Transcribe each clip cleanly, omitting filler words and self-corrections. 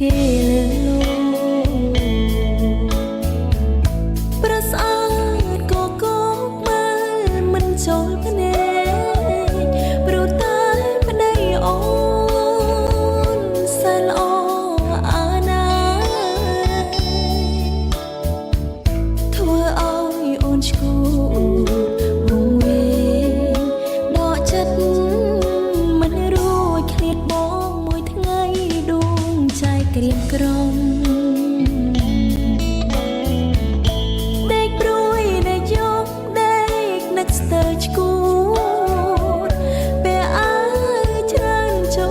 គេលើប្រសាទក៏គប់មើលមិនចូលភ្នែកព្រោះតែប្តីអូនសែនល្អអាណាធ្វើឲ្យអូនឈួរវងវែងដកចិត្តមិនរួចឃ្លាតបងមួយថ្ងៃដួងใจក្រៀមក្រំដេកព្រួយដេកយកដេកនឹកស្ទើរឈួរពេលអើច្រើនចូ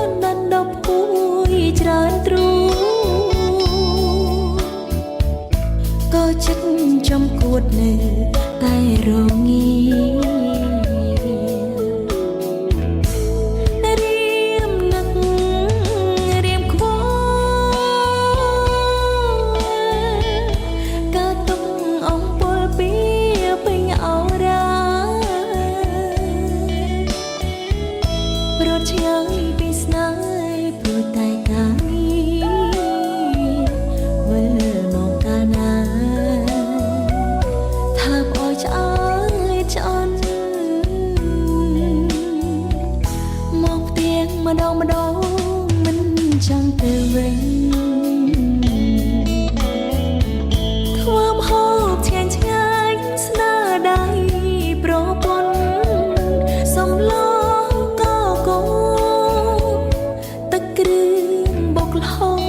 លដណ្ដប់គួយច្រើនទ្រូក៏ចិត្តចំគួតនៅតែរងាឆ្ងាយពីស្នេហ៍ព្រោះតែកាលវិលមកកាលណាថាបអោយឆ្អើយឆ្អន់មកផ្ទះម្ដងមិនចង់ទៅវិញធ្វើម្ហូបឆ្ងាញ់ឆ្ងាញ់ស្នាដៃប្រពន្ធសំឡងគ្រឿងបុកល្ហុង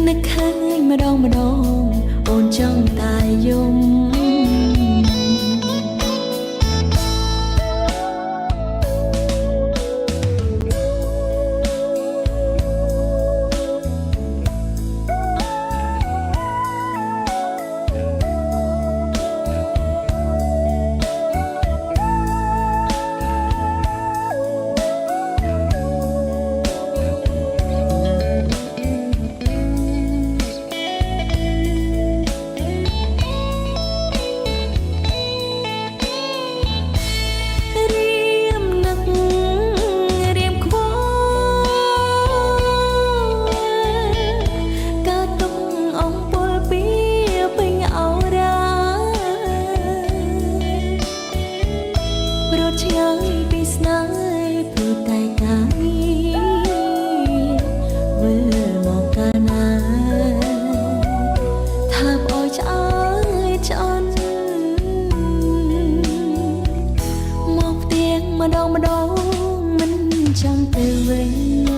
នឹកឃើញម្ដងអូនចង់តែយំឆ្ងាយពីស្នេហ៍ព្រោះតែកាលវិលមកកាលណាថាបអោយឆ្អើយឆ្អន់មកផ្ទះម្ដងមិនចង់ទៅវិញ